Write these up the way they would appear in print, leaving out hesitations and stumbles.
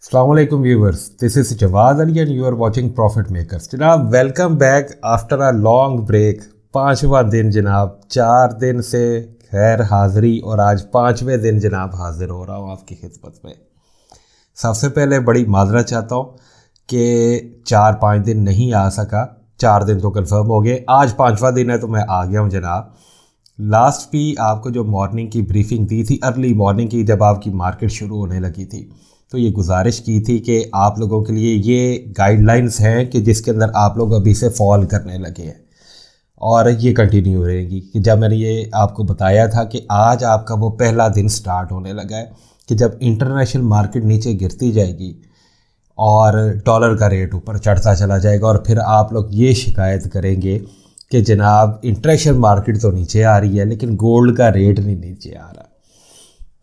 अस्सलाम वालेकुम viewers, this is Jawad Ali and you are watching profit makers. जनाब welcome back after a long break. 5वां दिन जनाब, 4 दिन से खैर हाज़िरी और आज 5वें दिन जनाब हाज़िर हो रहा हूँ आपकी खिदमत में। सबसे पहले बड़ी माजरत चाहता हूँ कि 4-5 दिन नहीं आ सका। 4 दिन तो कंफर्म हो गए, आज 5वां दिन है तो मैं आ गया हूँ जनाब। लास्ट भी आपको जो मॉर्निंग की ब्रीफिंग दी थी, अर्ली मॉर्निंग की, जब आपकी मार्केट शुरू होने लगी थी, तो ये गुजारिश की थी कि आप लोगों के लिए ये गाइडलाइंस हैं कि जिसके अंदर आप लोग अभी से फॉल करने लगे हैं और ये कंटिन्यू रहेगी। कि जब मैंने ये आपको बताया था कि आज आपका वो पहला दिन स्टार्ट होने लगा है कि जब इंटरनेशनल मार्केट नीचे गिरती जाएगी और डॉलर का रेट ऊपर चढ़ता चला जाएगा और फिर आप लोग ये शिकायत करेंगे कि जनाब इंटरनेशनल मार्केट तो नीचे आ रही है लेकिन गोल्ड का रेट नहीं नीचे आ रहा।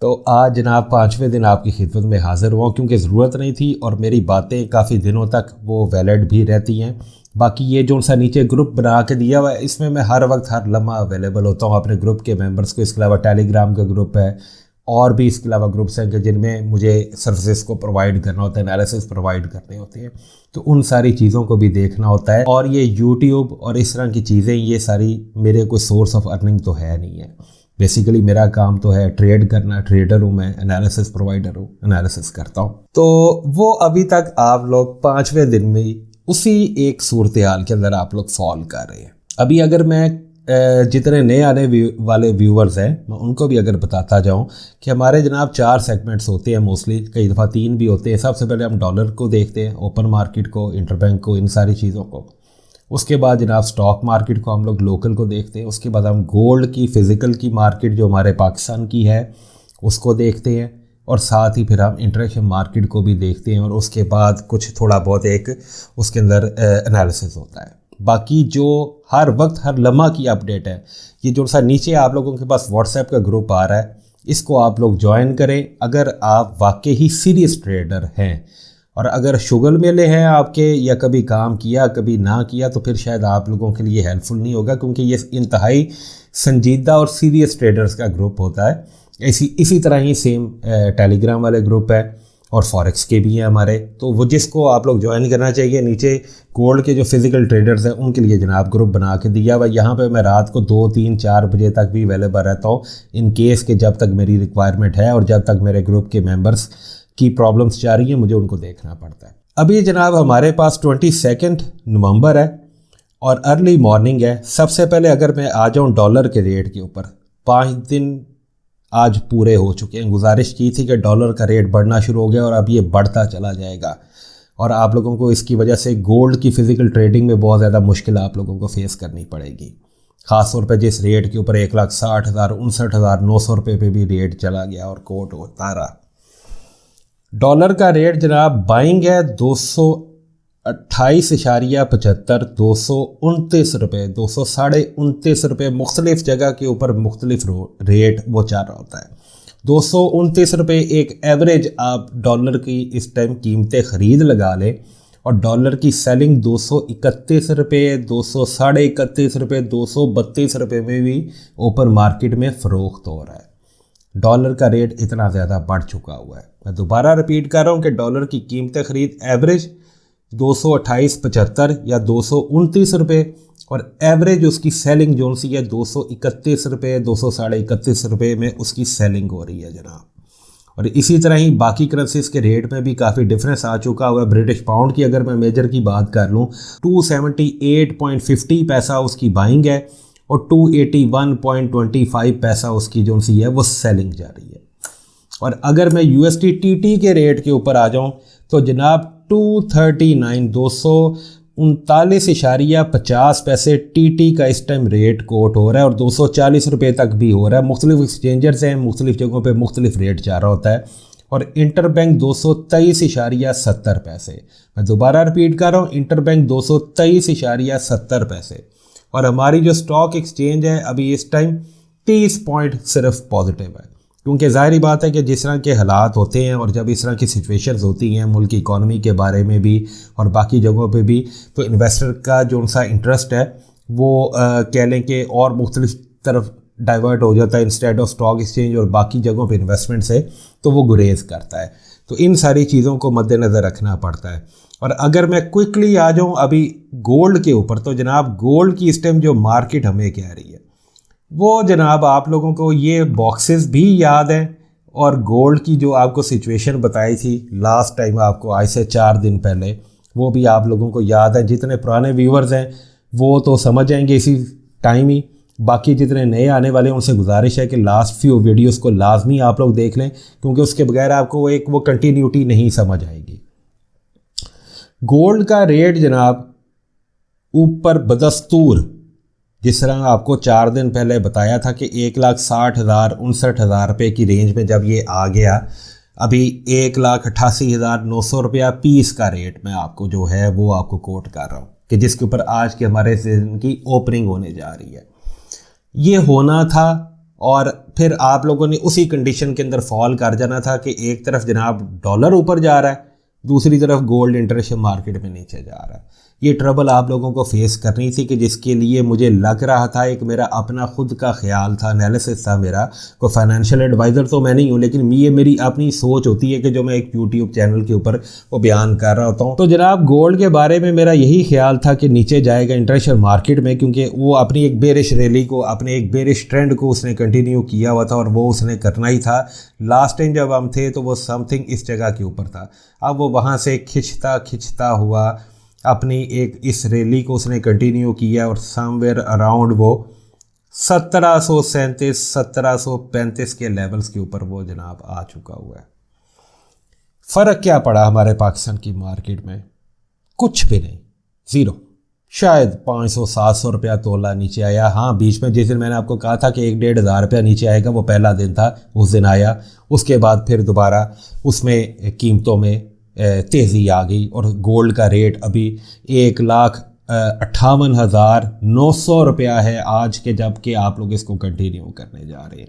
तो आज जनाब 5वें दिन आपकी खिदमत में हाज़िर हुआ क्योंकि ज़रूरत नहीं थी और मेरी बातें काफ़ी दिनों तक वो वैलिड भी रहती हैं। बाकी ये जो सा नीचे ग्रुप बना के दिया हुआ है, इसमें मैं हर वक्त हर लम्हा अवेलेबल होता हूँ अपने ग्रुप के मेंबर्स को। इसके अलावा टेलीग्राम का ग्रुप है और भी इसके अलावा ग्रुप्स हैं कि जिनमें मुझे सर्विसेज को प्रोवाइड करना होता है, एनालिसिस प्रोवाइड करने होते हैं, तो उन सारी चीज़ों को भी देखना होता है। और ये यूट्यूब और इस तरह की चीज़ें, ये सारी मेरे कोई सोर्स ऑफ अर्निंग तो है नहीं है। बेसिकली मेरा काम तो है ट्रेड करना, ट्रेडर हूँ मैं, एनालिसिस प्रोवाइडर हूँ, एनालिसिस करता हूँ। तो वो अभी तक आप लोग 5वें दिन में उसी एक सूरत हाल के अंदर आप लोग फॉल कर रहे हैं। अभी अगर मैं जितने नए आने वाले व्यूवर्स हैं मैं उनको भी अगर बताता जाऊं कि हमारे जनाब 4 सेगमेंट्स होते हैं, मोस्टली कई दफ़ा 3 भी होते हैं। सबसे पहले हम डॉलर को देखते हैं, ओपन मार्केट को, इंटरबैंक को, इन सारी चीज़ों को। उसके बाद जनाब स्टॉक मार्केट को हम लोग लोकल को देखते हैं। उसके बाद हम गोल्ड की फ़िज़िकल की मार्केट जो हमारे पाकिस्तान की है उसको देखते हैं और साथ ही फिर हम इंटरनेशनल मार्केट को भी देखते हैं और उसके बाद कुछ थोड़ा बहुत एक उसके अंदर एनालिसिस होता है। बाकी जो हर वक्त हर लम्हा की अपडेट है, ये जो सा नीचे आप लोगों के पास व्हाट्सएप का ग्रुप आ रहा है, इसको आप लोग ज्वाइन करें अगर आप वाकई ही सीरियस ट्रेडर हैं। और अगर शुगर मेले हैं आपके या कभी काम किया कभी ना किया तो फिर शायद आप लोगों के लिए हेल्पफुल नहीं होगा, क्योंकि ये इंतहाई संजीदा और सीरियस ट्रेडर्स का ग्रुप होता है। इसी तरह ही सेम टेलीग्राम वाले ग्रुप है और फॉरेक्स के भी हैं हमारे। तो वो जिसको आप लोग ज्वाइन करना चाहिए, नीचे गोल्ड के जो फिज़िकल ट्रेडर्स हैं उनके लिए जनाब ग्रुप बना के दिया हुआ। यहाँ पे मैं रात को 2, 3, 4 बजे तक भी अवेलेबल रहता हूँ इन केस के, जब तक मेरी रिक्वायरमेंट है और जब तक मेरे ग्रुप के मेंबर्स की प्रॉब्लम्स जा रही हैं मुझे उनको देखना पड़ता है। अभी जनाब हमारे पास 22 नवंबर है और अर्ली मॉर्निंग है। सबसे पहले अगर मैं आ जाऊँ डॉलर के रेट के ऊपर, 5 दिन आज पूरे हो चुके हैं। गुजारिश की थी कि डॉलर का रेट बढ़ना शुरू हो गया और अब ये बढ़ता चला जाएगा और आप लोगों को इसकी वजह से गोल्ड की फ़िज़िकल ट्रेडिंग में बहुत ज़्यादा मुश्किल आप लोगों को फेस करनी पड़ेगी। ख़ास तौर पे जिस रेट के ऊपर 1,60,000 59,900 रुपये पे भी रेट चला गया और कोट होता रहा। डॉलर का रेट जनाब बाइंग है 228.75, 229 रुपये, 229.5 रुपये मुख्तलिफ जगह के ऊपर मुख्तलिफ रेट वो चल रहा होता है। 229 रुपये एक एवरेज आप डॉलर की इस टाइम कीमतें ख़रीद लगा लें और डॉलर की सेलिंग 231 रुपये, 231.5 रुपये, 232 रुपये में भी ओपन मार्केट में फ़रोख्त हो रहा है। डॉलर का रेट इतना ज़्यादा बढ़ चुका हुआ है। मैं दोबारा रिपीट कर रहा हूँ कि डॉलर की कीमत ख़रीद एवरेज 228.75 या 229 रुपये और एवरेज उसकी सेलिंग जो सी है 231 रुपये, 231.5 रुपये में उसकी सेलिंग हो रही है जनाब। और इसी तरह ही बाकी करेंसीज के रेट में भी काफ़ी डिफरेंस आ चुका हुआ है। ब्रिटिश पाउंड की अगर मैं मेजर की बात कर लूँ, 278.50 पैसा उसकी बाइंग है और 281.25 पैसा उसकी जो सी है वो सेलिंग जा रही है। और अगर मैं USDTT के रेट के ऊपर आ जाऊं तो जनाब 239.50 TT का इस टाइम रेट कोट हो रहा है और 240 रुपये तक भी हो रहा है। मुख्तलिफ एक्सचेंजर्स हैं, मुख्तलिफ जगहों पे मुख्तलिफ रेट जा रहा होता है। और इंटरबैंक 223.70 पैसे। मैं दोबारा रिपीट कर रहा हूँ, इंटरबैंक 223.70 पैसे। और हमारी जो स्टॉक एक्सचेंज है अभी इस टाइम 30 पॉइंट सिर्फ पॉजिटिव है, क्योंकि ज़ाहिर बात है कि जिस तरह के हालात होते हैं और जब इस तरह की सिचुएशंस होती हैं मुल्क की इकॉनमी के बारे में भी और बाकी जगहों पे भी, तो इन्वेस्टर का जो सा इंटरेस्ट है वो कह लें कि और मुख्तलिफ तरफ डाइवर्ट हो जाता है। इंस्टेड ऑफ स्टॉक एक्सचेंज और बाकी जगहों पे इन्वेस्टमेंट से तो वो गुरेज करता है। तो इन सारी चीज़ों को मद्देनज़र रखना पड़ता है। और अगर मैं क्विकली आ जाऊँ अभी गोल्ड के ऊपर, तो जनाब गोल्ड की इस टाइम जो मार्केट हमें कह रही है वो जनाब आप लोगों को ये बॉक्सेस भी याद हैं, और गोल्ड की जो आपको सिचुएशन बताई थी लास्ट टाइम आपको आज से 4 दिन पहले, वो भी आप लोगों को याद है। जितने पुराने व्यूवर्स हैं वो तो समझ जाएंगे इसी टाइम ही, बाकी जितने नए आने वाले हैं उनसे गुजारिश है कि लास्ट फ्यू वीडियोस को लाजमी आप लोग देख लें, क्योंकि उसके बगैर आपको वो कंटिन्यूटी नहीं समझ आएगी। गोल्ड का रेट जनाब ऊपर बदस्तूर, जिस तरह आपको 4 दिन पहले बताया था कि 1,60,000 59,000 रुपये की रेंज में जब ये आ गया, अभी 1,88,900 रुपया पीस का रेट मैं आपको जो है वो आपको कोट कर रहा हूँ कि जिसके ऊपर आज के हमारे सीजन की ओपनिंग होने जा रही है। ये होना था और फिर आप लोगों ने उसी कंडीशन के अंदर फॉल कर जाना था कि एक तरफ जनाब डॉलर ऊपर जा रहा है, दूसरी तरफ गोल्ड इंटरनेशनल मार्केट में नीचे जा रहा है। ये ट्रबल आप लोगों को फेस करनी थी कि जिसके लिए मुझे लग रहा था, एक मेरा अपना खुद का ख्याल था, एनालिसिस था मेरा, कोई फाइनेंशियल एडवाइज़र तो मैं नहीं हूँ, लेकिन ये मेरी अपनी सोच होती है कि जो मैं एक यूट्यूब चैनल के ऊपर वो बयान कर रहा होता हूँ। तो जनाब गोल्ड के बारे में मेरा यही ख्याल था कि नीचे जाएगा इंटरनेशनल मार्केट में, क्योंकि वो अपनी एक बेरिश रैली को, अपने एक बेरिश ट्रेंड को उसने कंटिन्यू किया हुआ था और वो उसने करना ही था। लास्ट टाइम जब हम थे तो वो समथिंग इस जगह के ऊपर था, अब वो वहाँ से खिंचता हुआ अपनी एक इस रैली को उसने कंटिन्यू किया और समवेयर अराउंड वो 1737 1735 के लेवल्स के ऊपर वो जनाब आ चुका हुआ है। फ़र्क क्या पड़ा हमारे पाकिस्तान की मार्केट में? कुछ भी नहीं, ज़ीरो। शायद 500-700 रुपया तोला नीचे आया। हाँ, बीच में जिस दिन मैंने आपको कहा था कि 1-1.5 हज़ार रुपया नीचे आएगा, वो पहला दिन था, उस दिन आया। उसके बाद फिर दोबारा उसमें कीमतों में तेज़ी आ गई और गोल्ड का रेट अभी 1,58,900 रुपया है आज के, जबकि आप लोग इसको कंटिन्यू करने जा रहे हैं।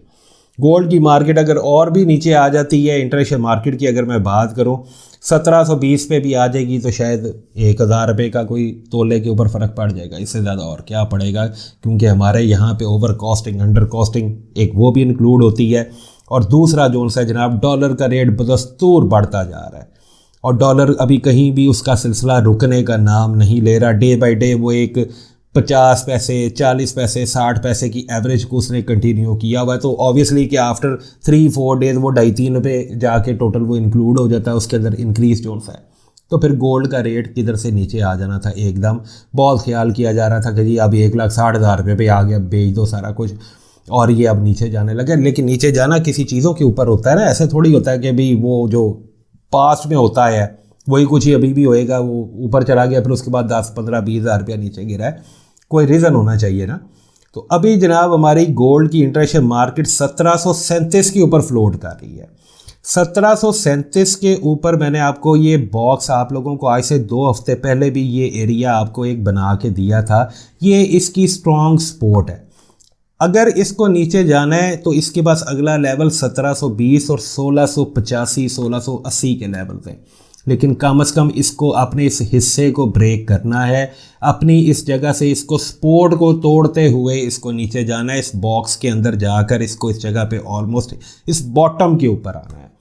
गोल्ड की मार्केट अगर और भी नीचे आ जाती है, इंटरनेशनल मार्केट की अगर मैं बात करूं 1720 पे भी आ जाएगी तो शायद 1,000 रुपये का कोई तोले के ऊपर फ़र्क पड़ जाएगा, इससे ज़्यादा और क्या पड़ेगा, क्योंकि हमारे यहाँ पे ओवर कॉस्टिंग, अंडर कॉस्टिंग एक वो भी इंक्लूड होती है। और दूसरा जो है जनाब डॉलर का रेट बदस्तूर बढ़ता जा रहा है और डॉलर अभी कहीं भी उसका सिलसिला रुकने का नाम नहीं ले रहा। डे बाय डे वो एक 50 पैसे 40 पैसे 60 पैसे की एवरेज को उसने कंटिन्यू किया हुआ है। तो ऑब्वियसली कि आफ्टर 3-4 डेज वो 2.5-3 पे जाके टोटल वो इंक्लूड हो जाता है उसके अंदर इंक्रीज जो है। तो फिर गोल्ड का रेट किधर से नीचे आ जाना था एकदम। बहुत ख्याल किया जा रहा था कि जी अब 1,60,000 रुपये पे आ गया, बेच दो सारा कुछ और ये अब नीचे जाने लगे। लेकिन नीचे जाना किसी चीज़ों के ऊपर होता है ना, ऐसे थोड़ी होता है कि भाई वो जो पास्ट में होता है वही कुछ ही अभी भी होएगा, वो ऊपर चला गया फिर उसके बाद 10-15-20 हज़ार रुपया नीचे गिरा है, कोई रीज़न होना चाहिए ना। तो अभी जनाब हमारी गोल्ड की इंटरनेशनल मार्केट 1737 के ऊपर फ्लोट कर रही है। 1737 के ऊपर मैंने आपको ये बॉक्स आप लोगों को आज से 2 हफ्ते पहले भी ये एरिया आपको एक बना के दिया था। ये इसकी स्ट्रॉन्ग सपोर्ट है। अगर इसको नीचे जाना है तो इसके पास अगला लेवल 1720 और 1685-1680 के लेवल हैं, लेकिन कम से कम इसको अपने इस हिस्से को ब्रेक करना है, अपनी इस जगह से इसको सपोर्ट को तोड़ते हुए इसको नीचे जाना है, इस बॉक्स के अंदर जाकर इसको इस जगह पे ऑलमोस्ट इस बॉटम के ऊपर आना है।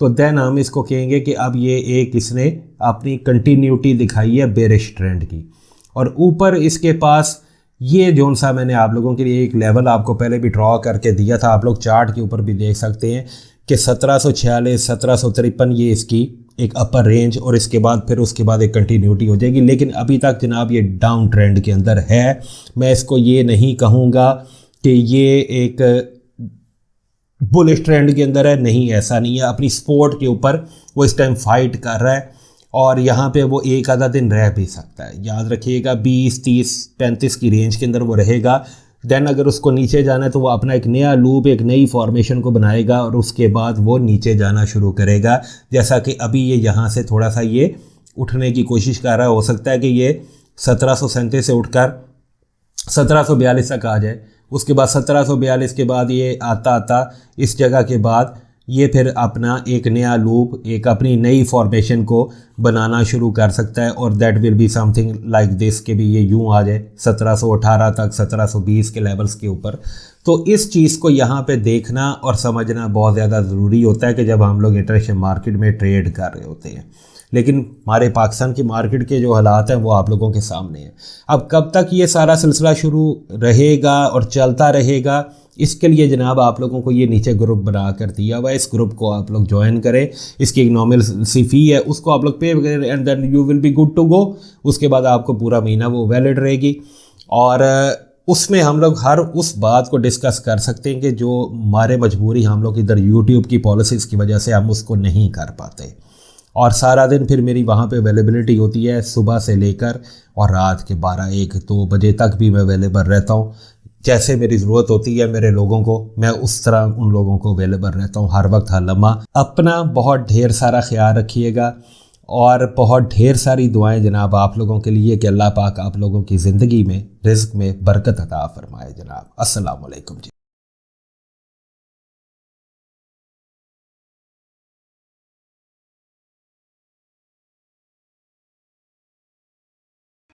तो देन हम इसको कहेंगे कि अब ये एक इसने अपनी कंटिन्यूटी दिखाई है बेरिश ट्रेंड की। और ऊपर इसके पास ये जोन सा मैंने आप लोगों के लिए एक लेवल आपको पहले भी ड्रॉ करके दिया था, आप लोग चार्ट के ऊपर भी देख सकते हैं कि 1746 1753 ये इसकी एक अपर रेंज और इसके बाद फिर उसके बाद एक कंटिन्यूटी हो जाएगी। लेकिन अभी तक जनाब ये डाउन ट्रेंड के अंदर है। मैं इसको ये नहीं कहूँगा कि ये एक बुलिश ट्रेंड के अंदर है, नहीं, ऐसा नहीं है। अपनी सपोर्ट के ऊपर वो इस टाइम फाइट कर रहा है और यहाँ पे वो एक आधा दिन रह भी सकता है। याद रखिएगा 20, 30, 35 की रेंज के अंदर वो रहेगा। देन अगर उसको नीचे जाना है तो वो अपना एक नया लूप, एक नई फॉर्मेशन को बनाएगा और उसके बाद वो नीचे जाना शुरू करेगा। जैसा कि अभी ये यहाँ से थोड़ा सा ये उठने की कोशिश कर रहा है। हो सकता है कि ये 1737 से उठकर 1742 तक आ जाए। उसके बाद 1742 के बाद ये आता आता इस जगह के बाद ये फिर अपना एक नया लूप, एक अपनी नई फॉर्मेशन को बनाना शुरू कर सकता है। और that will be something like this कि भी ये यूं आ जाए 1718 तक, 1720 के लेवल्स के ऊपर। तो इस चीज़ को यहाँ पे देखना और समझना बहुत ज़्यादा ज़रूरी होता है कि जब हम लोग इंटरनेशनल मार्केट में ट्रेड कर रहे होते हैं। लेकिन हमारे पाकिस्तान की मार्केट के जो हालात हैं वो आप लोगों के सामने हैं। अब कब तक ये सारा सिलसिला शुरू रहेगा और चलता रहेगा, इसके लिए जनाब आप लोगों को ये नीचे ग्रुप बना कर दिया हुआ है। इस ग्रुप को आप लोग ज्वाइन करें। इसकी एक नॉमिनल सी फ़ी है, उसको आप लोग पे करें and then you will be good to go. उसके बाद आपको पूरा महीना वो वैलिड रहेगी और उसमें हम लोग हर उस बात को डिस्कस कर सकते हैं कि जो हमारे मजबूरी हम लोग इधर यूट्यूब की पॉलिसीज़ की वजह से हम उसको नहीं कर पाते। और सारा दिन फिर मेरी वहाँ पे अवेलेबिलिटी होती है, सुबह से लेकर और रात के 12-1-2 बजे तक भी मैं अवेलेबल रहता हूँ। जैसे मेरी ज़रूरत होती है मेरे लोगों को, मैं उस तरह उन लोगों को अवेलेबल रहता हूँ हर वक्त, हर लम्हा। अपना बहुत ढेर सारा ख्याल रखिएगा और बहुत ढेर सारी दुआएं जनाब आप लोगों के लिए कि अल्लाह पाक आप लोगों की ज़िंदगी में, रिज़्क़ में बरकत अता फरमाए जनाब। अस्सलाम वालेकुम जी।